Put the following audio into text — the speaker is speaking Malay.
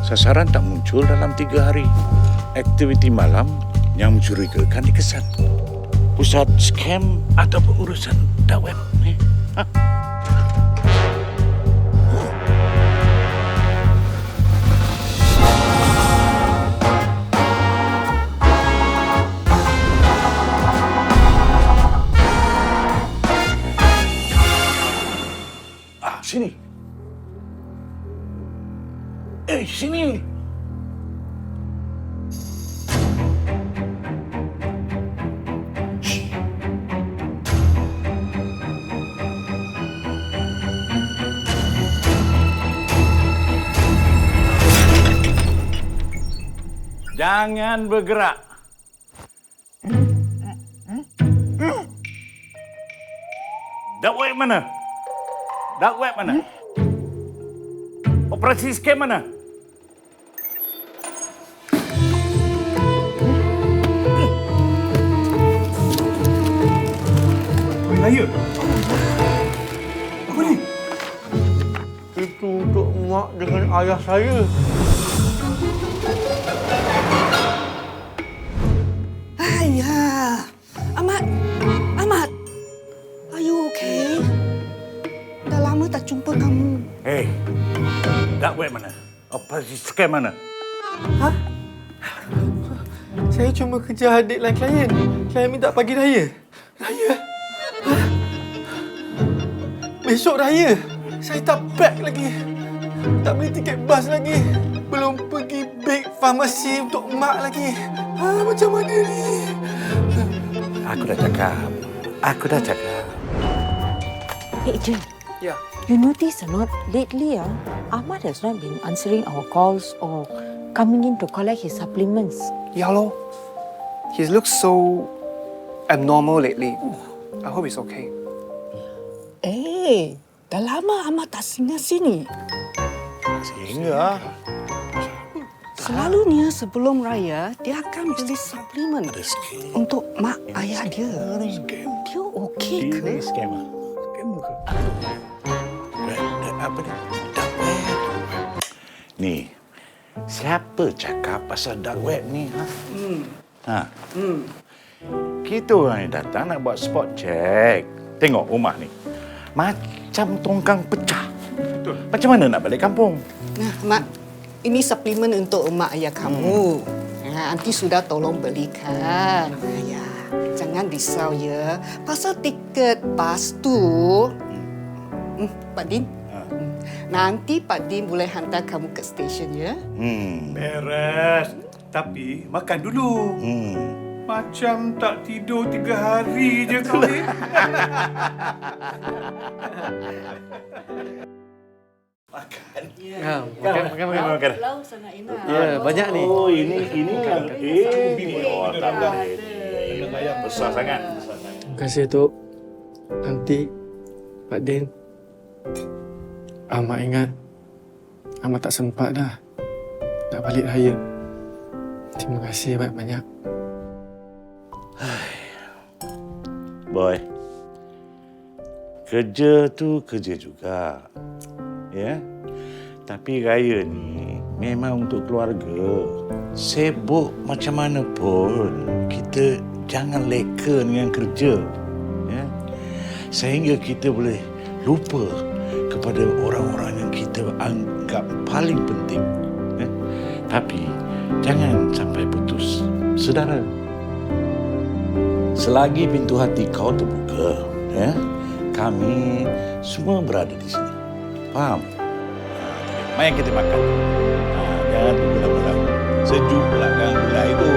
sasaran tak muncul dalam 3 hari. Aktiviti malam yang mencurigakan dikesan. Pusat scam atau urusan dark web ni. Sini. Sini. Shh. Jangan bergerak. Dark web mana? Dark web mana? Operasi scam mana? Saya. Apa ni? Itu untuk mak dengan ayah saya. Ayah, Ahmad, are you okay? Dah lama tak jumpa kamu. Hey, dark web mana? Operasi scam mana? Ha? Saya cuma kejar deadline klien. Klien minta pagi raya. Raya? Ha? Besok raya. Saya tak pack lagi. Tak beli tiket bas lagi. Belum pergi big pharmacy untuk mak lagi. Macam mana ni? Aku dah cakap. Hey, Jim. Ya. You notice or not, lately, Ahmad has not been answering our calls or coming in to collect his supplements. Ya lor. He looks so abnormal lately. I hope he's okay. Dah lama Ahmad tak singgah sini. Sehingga Selalunya sebelum raya, dia akan beli suplemen untuk mak ayah dia. Dia okey ke? ini scam. Scam ke? Apa ni? Dark web. Ni, siapa cakap pasal dark web ni? Kita orang yang datang nak buat spot check. Tengok rumah ni. Macam tongkang pecah. Betul. Macam mana nak balik kampung? Nah, Mak, ini suplemen untuk mak ayah kamu. Aunty sudah tolong belikan. Ayah, jangan risau ya. Pasal tiket bas tu, Pak Din, nanti Pak Din boleh hantar kamu ke stesen ya. Beres. Tapi makan dulu. Macam tak tidur 3 hari je kau ni. Makan. Lauk sangat enak. Ya, banyak ni. Oh, ini kan. Tambah. Besar sangat. Terima kasih, Tok. Nanti, Pak Din. Ahmad ingat, Ahmad tak sempat dah. Nak balik raya. Terima kasih banyak-banyak. Boy, kerja tu kerja juga. Ya? Tapi raya ni memang untuk keluarga. Sibuk macam mana pun, kita jangan leka dengan kerja. Ya? Sehingga kita boleh lupa kepada orang-orang yang kita anggap paling penting. Ya? Tapi jangan sampai putus saudara. Selagi pintu hati kau terbuka, ya, kami semua berada di sini. Faham? Mari kita makan. Jangan tunggu lama-lama. Sejuk pula kan gula itu.